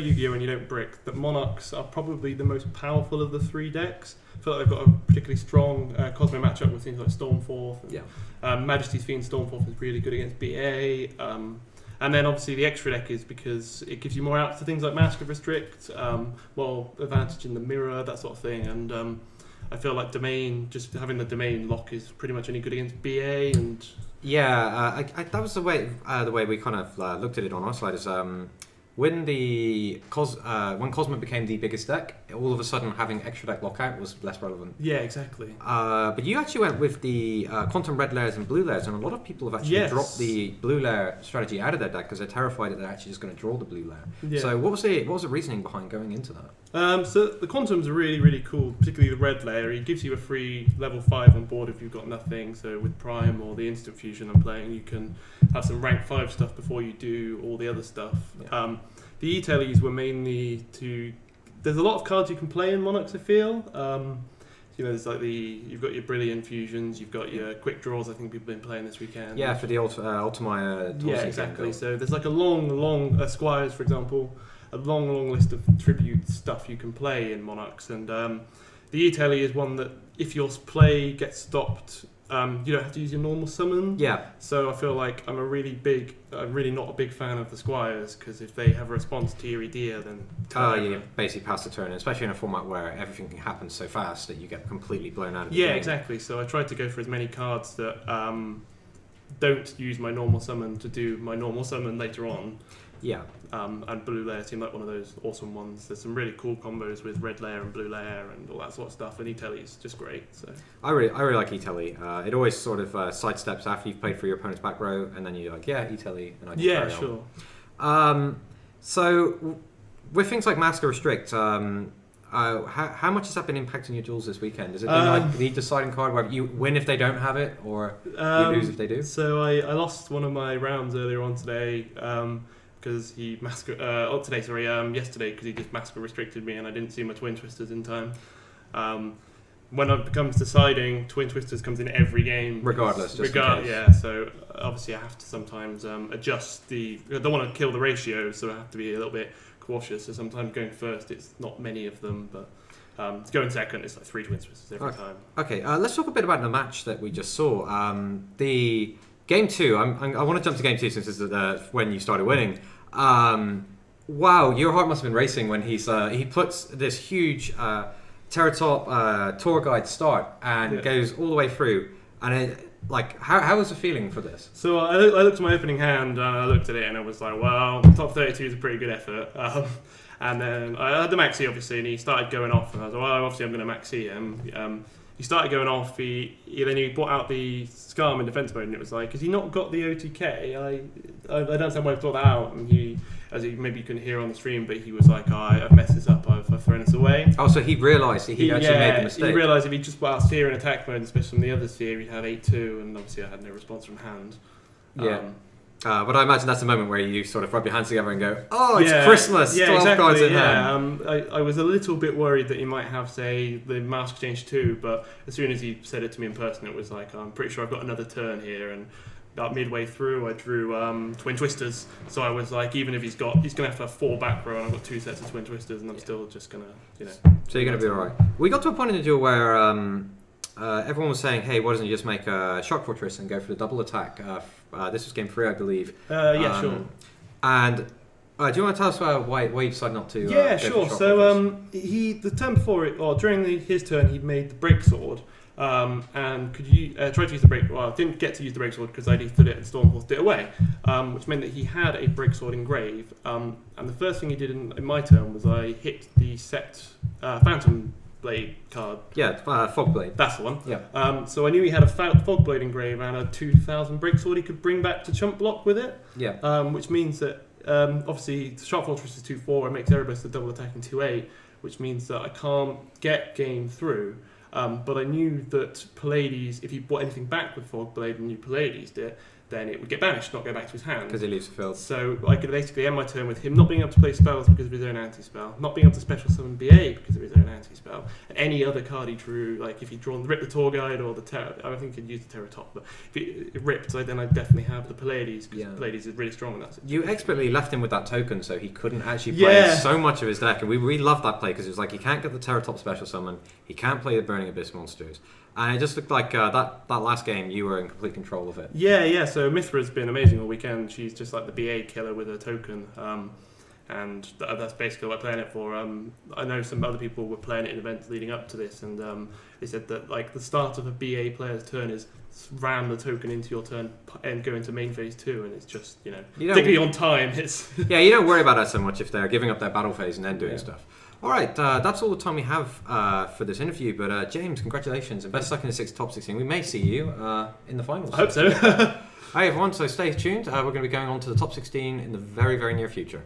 Yu-Gi-Oh! And you don't brick, that Monarchs are probably the most powerful of the three decks. I feel like they've got a particularly strong Cosmo matchup with things like Stormforth. Majesty's Fiend Stormforth is really good against BA. And then obviously the extra deck is because it gives you more outs to things like Mask of Restrict, advantage in the mirror, that sort of thing. And I feel like Domain, just having the Domain lock is pretty much only good against BA. And that was the way we kind of looked at it on our side. Is when when Cosmo became the biggest deck, all of a sudden having extra deck lockout was less relevant. Yeah, exactly. But you actually went with the Quantum red layers and blue layers, and a lot of people have actually dropped the blue layer strategy out of their deck because they're terrified that they're actually just going to draw the blue layer. Yeah. So what was the reasoning behind going into that? So the Quantum's are really, really cool, particularly the red layer. He gives you a free level 5 on board if you've got nothing. So with Prime or the Instant Fusion I'm playing, you can have some rank 5 stuff before you do all the other stuff. Yeah. The E-Tailies were mainly to... There's a lot of cards you can play in Monarchs, I feel. There's like you've got your Brilliant Fusions, you've got your Quick Draws, I think people have been playing this weekend. Yeah, for the Ultimate. Yeah, exactly. So there's like a long Squires, for example, a long list of tribute stuff you can play in Monarchs. And the E-Taily is one that if your play gets stopped, you don't have to use your normal summon. Yeah. So I feel like I'm really not a big fan of the Squires, because if they have a response to your Idea, then... you basically pass the turn, especially in a format where everything can happen so fast that you get completely blown out of the game. Yeah, exactly. So I tried to go for as many cards that don't use my normal summon to do my normal summon later on. Yeah. And blue layer seemed like one of those awesome ones. There's some really cool combos with red layer and blue layer and all that sort of stuff. And E-Taily is just great. So I really like E-Taily. It always sort of sidesteps after you've played for your opponent's back row, and then you're like, yeah, E-Taily, and I just carry sure. On. So with things like Mask or Restrict, how much has that been impacting your duels this weekend? Has it been like the deciding card where you win if they don't have it, or you lose if they do? So I lost one of my rounds earlier on today. Because he yesterday, because he just Masker restricted me and I didn't see my Twin Twisters in time. When it becomes deciding, Twin Twisters comes in every game. Regardless, so obviously I have to sometimes adjust I don't want to kill the ratio, so I have to be a little bit cautious. So sometimes going first, it's not many of them, but going second, it's like 3 Twin Twisters every time. Okay, let's talk a bit about the match that we just saw. The Game 2, I want to jump to Game 2 since this is when you started winning. Wow, your heart must have been racing when he puts this huge Terratop tour guide start and goes all the way through. And how was the feeling for this? So I looked at my opening hand and I looked at it and I was like, well, top 32 is a pretty good effort. And then I had the Maxi obviously, and he started going off, and I was like, well, obviously I'm going to Maxi him. He started going off. Then he brought out the Scarm in defense mode, and it was like, has he not got the OTK? I don't understand why he brought that out. And maybe you couldn't hear on the stream, but he was like, I've messed this up. I've thrown this away. Oh, so he realised he actually made the mistake. He realised if he just brought out Sphere in attack mode, especially from the other Sphere, he'd have 8-2, and obviously I had no response from hand. Yeah. But I imagine that's a moment where you sort of rub your hands together and go, oh, it's Christmas, 12 cards in hand. I was a little bit worried that he might have, say, the Mask Change 2, but as soon as he said it to me in person, it was like, I'm pretty sure I've got another turn here, and about midway through, I drew Twin Twisters, so I was like, even if he's going to have to have 4 back row, and I've got 2 sets of Twin Twisters, and I'm still just going to, So you're going to be alright. We got to a point in the duel where everyone was saying, hey, why doesn't he just make a Shock Fortress and go for the double attack? This was game 3, I believe. Sure. And do you want to tell us why you decided not to? Sure. So the turn before it, or during his turn, he made the Break Sword. And tried to use the break. Well, didn't get to use the break sword because I defed it and Stormforth it away, which meant that he had a break sword engraved. And the first thing he did in my turn was I hit the set Phantom Blade card. Fog Blade. That's the one. Yeah. So I knew he had a Fog Blade engraved and a 2000 break sword he could bring back to chump block with it. Yeah. Which means that obviously Sharp Fortress is 2-4 and makes Erebus the double attacking 2-8, which means that I can't get game through. But I knew that Pallades, if you brought anything back with Fog Blade and you Pallades it, then it would get banished, not go back to his hand. Because he leaves the field. So I could basically end my turn with him not being able to play spells because of his own anti-spell, not being able to special summon BA because of his own anti-spell, and any other card he drew, like if he'd drawn the Rip the Tour Guide or the Terra, I don't think he'd use the Terra Top, but if it ripped, then I'd definitely have the Pallades, because Pallades is really strong in that situation. You expertly left him with that token so he couldn't actually play so much of his deck, and we loved that play because it was like he can't get the Terra Top special summon, he can't play the Burning Abyss monsters. And it just looked like that last game you were in complete control of it. Yeah. So Mithra's been amazing all weekend. She's just like the BA killer with her token. And that's basically what I'm playing it for. I know some other people were playing it in events leading up to this, and they said that like the start of a BA player's turn is ram the token into your turn and go into main phase 2, and it's just, particularly on time, it's... Yeah, you don't worry about that so much if they're giving up their battle phase and then doing stuff. All right, that's all the time we have for this interview, but James, congratulations, and best luck in the top 16. We may see you in the finals. I hope so. Hi everyone, so stay tuned. We're going to be going on to the top 16 in the very, very near future.